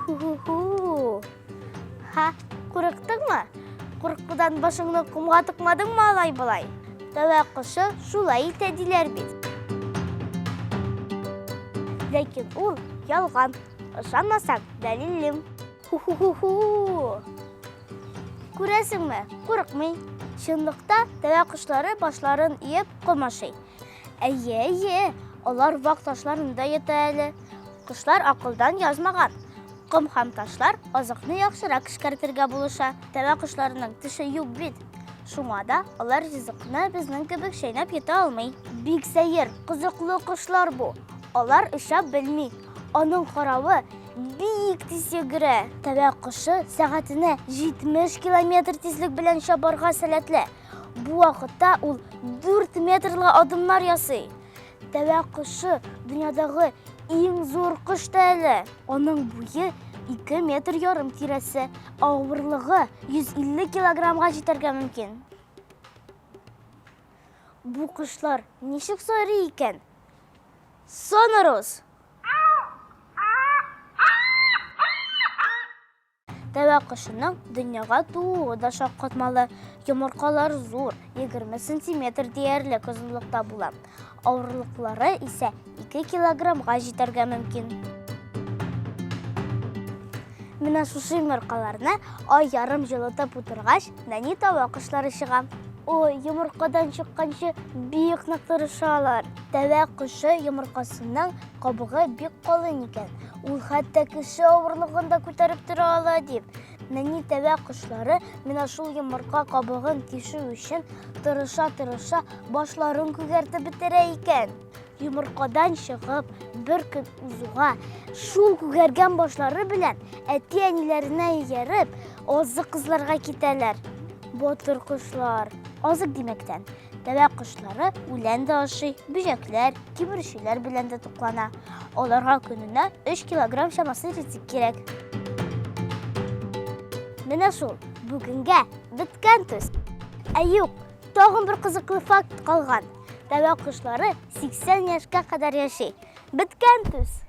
Ху-ху-ху-ху. Ха, курыктыңмы? Курыккыдан башыңны кумга тыкмадыңмы алай болай? Тәвә кышы шулай итә диләр бит. Ләкин ул ялган. Ышанмасаң, дәлилем. Ху-ху-ху-ху. Күрәсеңме? Курыкмый. Чынлыкта тәвә кошлары башларын иеп кылмашый. Әйе, алар вак ташларында ята әле. Кошлар акылдан язмаган. Ком һәм ташлар азыкны яхшырак эшкәртергә булыша. Тәвә кошларының теше юк бит. Шуңа да алар ризыкны безнең кебек шәйнәп ята алмый. Бик сәер, кызыклы кошлар бу. Алар эшәп белми. Аның каравы бик тиз йөгерә. Тәвә кошы сәгатенә 70 км тизлек белән чабарга сәләтле. Бу вакытта ул 4 метрлы адымнар ясый. Тәвә кошы дөньядагы иң зур кош әле. Аның буе 2,5 метр тирәсе, авырлыгы 150 килограммга җитәргә мөмкин. Бу кошлар ничек сайрый икән? Сонорус. Тәвә кошының дөньяга тууы да шаккатмалы. Йомыркалар зур, 20 сантиметр диярлек озынлыкта була. Авырлыклары исә 2 килограммга җитәргә мөмкин. Менә шушы йомыркаларны ай ярым җылытып утыргач, нәни тәвә кошлары чыга. Ой, йомыркадан чыкканчы бик нык тырышалар. Тәвә кошы йомыркасының кабыгы бик калын икән. Ул хәтта кеше авырлыгын да күтәреп тора ала дип. Нәни тәвә кошлары менә шул йомырка кабыгын тишү өчен тырыша башларын күгәртеп бетерә икән. Йомыркадан чыгып, бер көн узуга, шул күгәргән башлары белән әти-әниләренә ияреп, азык кызларга китәләр. Батыр кошлар. Азык димәктән. Тәвә кошлары үлән дә ашый, бөҗәкләр, кимерчеләр белән дә туклана. Аларга көненә 3 килограмм чамасы ризык кирәк. Менә шул, бүгенгә беткән төс. Юк, тагын бер кызыклы факт калган. Тәвә кошлары 80 яшькә кадәр яши. Беткән төс.